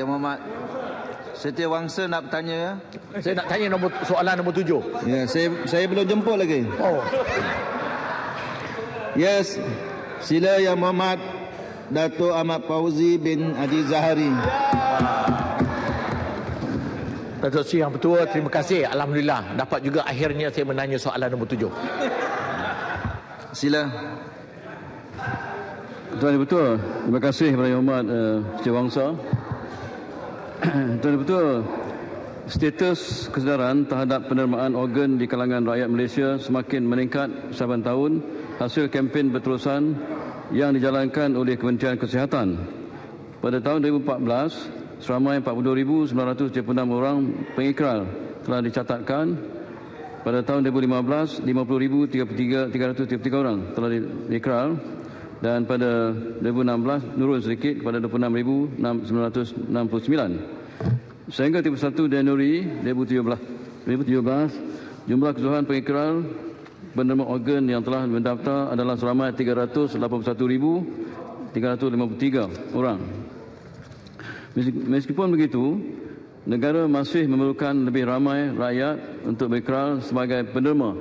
Yang Muhammad Setiawangsa nak bertanya ya? Saya nak tanya soalan nombor 7. Ya, saya belum jemput lagi. Oh. Yes. Sila Yang Muhammad Dato' Ahmad Fauzi bin Haji Zahari. Datuk Seri Yang Pertua, terima kasih. Alhamdulillah, dapat juga akhirnya saya menanya soalan nombor 7. Sila. Tuan Yang Pertua, terima kasih kepada Yang Hormat Setiawangsa. Tuan Yang Pertua, status kesedaran terhadap penerimaan organ di kalangan rakyat Malaysia semakin meningkat saban tahun hasil kempen berterusan yang dijalankan oleh Kementerian Kesihatan. Pada tahun 2014, seramai 42,976 orang pengikrar telah dicatatkan. Pada tahun 2015, 50,333 orang telah diikrar. Dan pada 2016 turun sedikit kepada 26,969. Sehingga 31 Januari 2017, jumlah keseluruhan pengikrar penerima organ yang telah mendaftar adalah seramai 381,353 orang. Meskipun begitu, negara masih memerlukan lebih ramai rakyat untuk berikrar sebagai penerima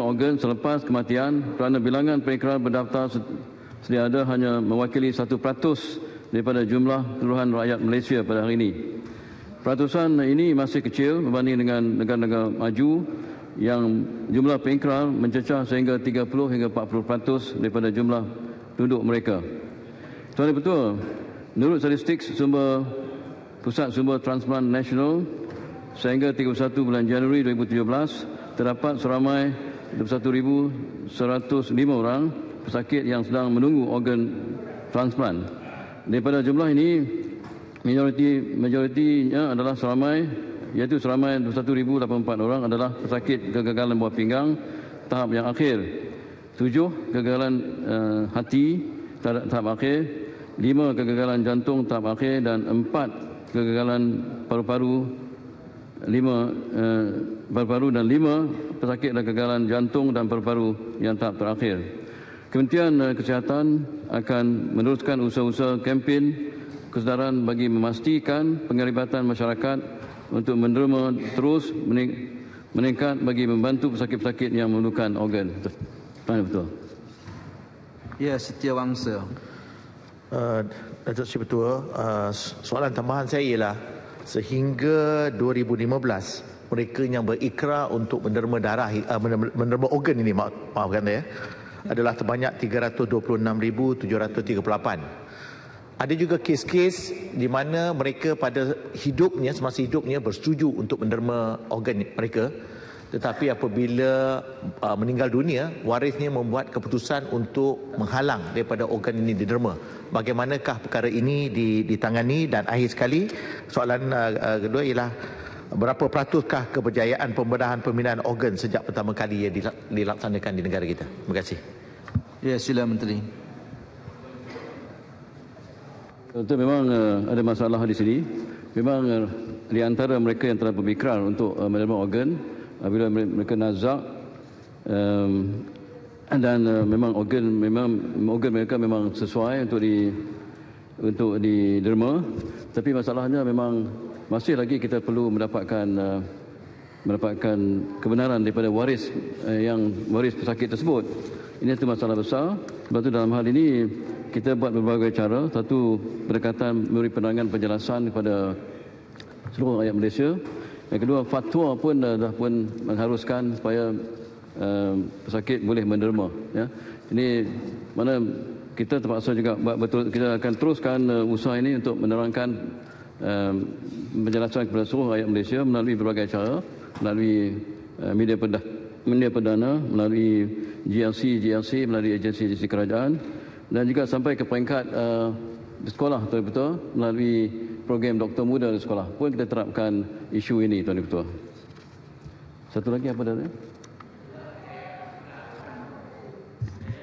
organ selepas kematian, kerana bilangan pengikrar berdaftar sedia ada hanya mewakili 1% daripada jumlah keseluruhan rakyat Malaysia pada hari ini. Peratusan ini masih kecil berbanding dengan negara-negara maju yang jumlah pengikrar mencecah sehingga 30 hingga 40% daripada jumlah penduduk mereka. Tuan Yang Pertua, menurut statistik Pusat Sumber Transplant Nasional, sehingga 31 bulan Januari 2017, terdapat seramai 21,105 orang pesakit yang sedang menunggu organ transplant. Daripada jumlah ini, majoritinya adalah seramai 21,084 orang adalah pesakit kegagalan buah pinggang tahap yang akhir, 7 kegagalan hati tahap akhir, 5 kegagalan jantung tahap akhir dan 4 kegagalan paru-paru, 5 dan 5 pesakit dan kegagalan jantung dan paru-paru yang tahap terakhir. Kementerian Kesihatan akan meneruskan usaha-usaha kempen kesedaran bagi memastikan penglibatan masyarakat untuk menerima terus meningkat bagi membantu pesakit-pesakit yang memerlukan organ. Betul. Ya, Setiawangsa. Datuk Seri Pertua, soalan tambahan saya ialah sehingga 2015 mereka yang berikrar untuk menerima darah, menerima organ ini, maafkan saya, adalah sebanyak 326,738. Ada juga kes-kes di mana mereka pada hidupnya, semasa hidupnya bersetuju untuk menerima organ mereka, tetapi apabila meninggal dunia, warisnya membuat keputusan untuk menghalang daripada organ ini diterima. Bagaimanakah perkara ini ditangani? Dan akhir sekali, soalan kedua ialah berapa peratuskah keberjayaan pembedahan pemindahan organ sejak pertama kali ia dilaksanakan di negara kita? Terima kasih. Ya, sila Menteri. Betul, memang ada masalah di sini. Memang di antara mereka yang telah berikrar untuk menerima organ, bila mereka nazak dan memang organ mereka memang sesuai untuk diterima, tapi masalahnya memang masih lagi kita perlu mendapatkan kebenaran daripada waris pesakit tersebut. Ini satu masalah besar. Sebab itu dalam hal ini kita buat berbagai cara. Satu, pendekatan memberi penerangan penjelasan kepada seluruh rakyat Malaysia. Yang kedua, fatwa pun dah pun mengharuskan supaya pesakit boleh menerima. Ya. Ini mana kita terpaksa juga buat betul. Kita akan teruskan usaha ini untuk menerangkan penjelasan kepada seluruh rakyat Malaysia melalui berbagai cara, melalui media perdana, melalui GRC, melalui agensi kerajaan, dan juga sampai ke peringkat sekolah, Tuan Ketua, melalui program doktor muda di sekolah pun kita terapkan isu ini, Tuan Ketua. Satu lagi apa dah?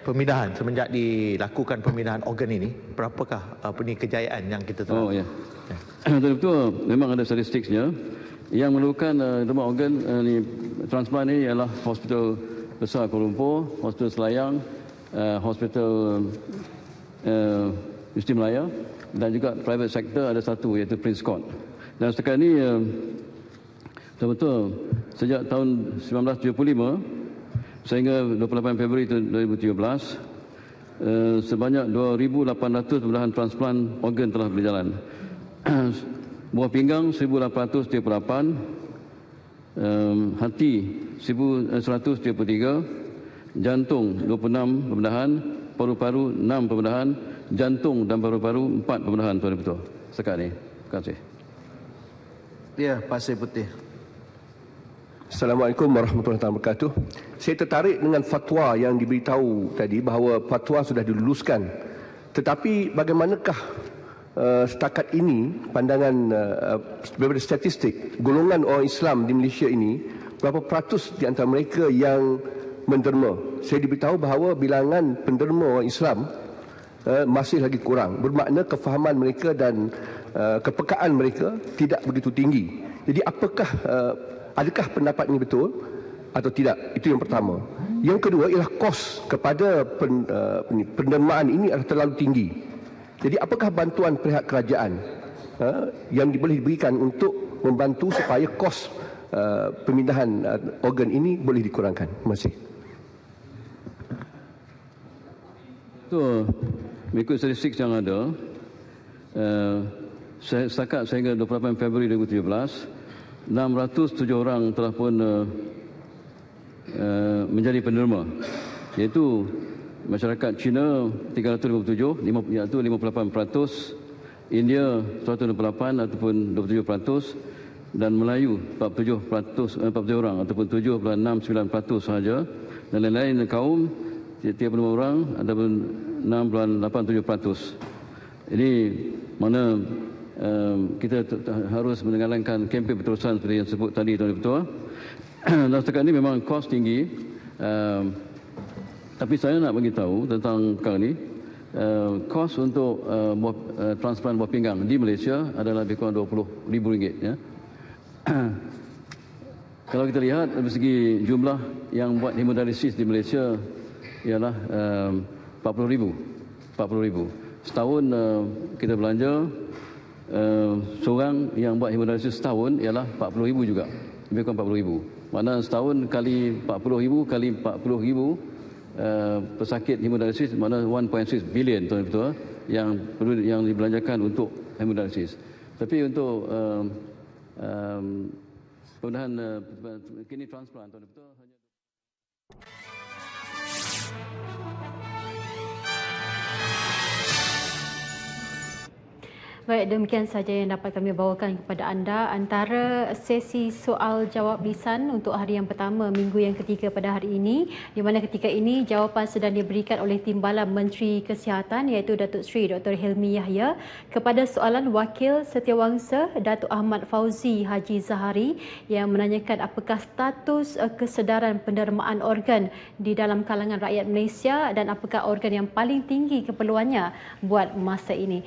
Pemindahan, semenjak dilakukan pemindahan organ ini, berapakah kejayaan yang kita telah? Oh ya. Tuan Ketua, memang ada statistiknya. Yang memerlukan terima organ transplant ini ialah Hospital Besar Kuala Lumpur, Hospital Selayang, Hospital Mesti Melaya, dan juga private sector ada satu, iaitu Prince Court. Dan setakat ini betul-betul sejak tahun 1975 sehingga 28 Februari 2017 sebanyak 2,800 pembedahan transplant organ telah berjalan. Buah pinggang 1,838, hati 1,133, jantung 26 pembedahan, paru-paru 6 pembedahan, jantung dan paru-paru 4 pembedahan, Tuan Ketua. Setakat ini. Terima kasih. Ya, Pasir Putih. Assalamualaikum warahmatullahi wabarakatuh. Saya tertarik dengan fatwa yang diberitahu tadi bahawa fatwa sudah diluluskan. Tetapi bagaimanakah setakat ini pandangan daripada statistik golongan orang Islam di Malaysia ini, berapa peratus di antara mereka yang menderma? Saya diberitahu bahawa bilangan penderma orang Islam masih lagi kurang. Bermakna kefahaman mereka dan kepekaan mereka tidak begitu tinggi. Jadi adakah pendapat ini betul atau tidak? Itu yang pertama. Yang kedua ialah kos kepada pendermaan ini adalah terlalu tinggi. Jadi apakah bantuan pihak kerajaan yang boleh diberikan untuk membantu supaya kos pemindahan organ ini boleh dikurangkan? Terima kasih. Betul. Mengikut statistik yang ada, setakat sehingga 28 Februari 2017, 607 orang telah pun menjadi penderma, iaitu masyarakat Cina 357, iaitu 58%, India 168 ataupun 27%, dan Melayu 47 orang ataupun 7.69% sahaja, dan lain-lain kaum 35 orang ataupun 6.87%. Ini mana kita harus menjalankan kempen berterusan seperti yang disebut tadi, Tuan Ketua. Dan setakat ini memang kos tinggi. Tapi saya nak bagi tahu tentang perkara ini. Kos untuk transplant buah pinggang di Malaysia adalah lebih kurang RM20,000. Ya. Kalau kita lihat dari segi jumlah yang buat hemodialisis di Malaysia ialah 40,000. Setahun kita belanja seorang yang buat hemodialisis setahun ialah 40,000 juga. Lebih kurang 40,000. Mana setahun kali 40,000 kali 40,000 pesakit hemodialisis, mana 1.6 bilion, Tuan Ketua, yang perlu yang dibelanjakan untuk hemodialisis. Tapi untuk pembedahan kidney transplant, Tuan Ketua, hanya Baik, demikian saja yang dapat kami bawakan kepada anda antara sesi soal jawab lisan untuk hari yang pertama minggu yang ketiga pada hari ini, di mana ketika ini jawapan sedang diberikan oleh Timbalan Menteri Kesihatan iaitu Datuk Seri Dr. Hilmi Yahya kepada soalan Wakil Setiawangsa Datuk Ahmad Fauzi Haji Zahari yang menanyakan apakah status kesedaran pendermaan organ di dalam kalangan rakyat Malaysia dan apakah organ yang paling tinggi keperluannya buat masa ini.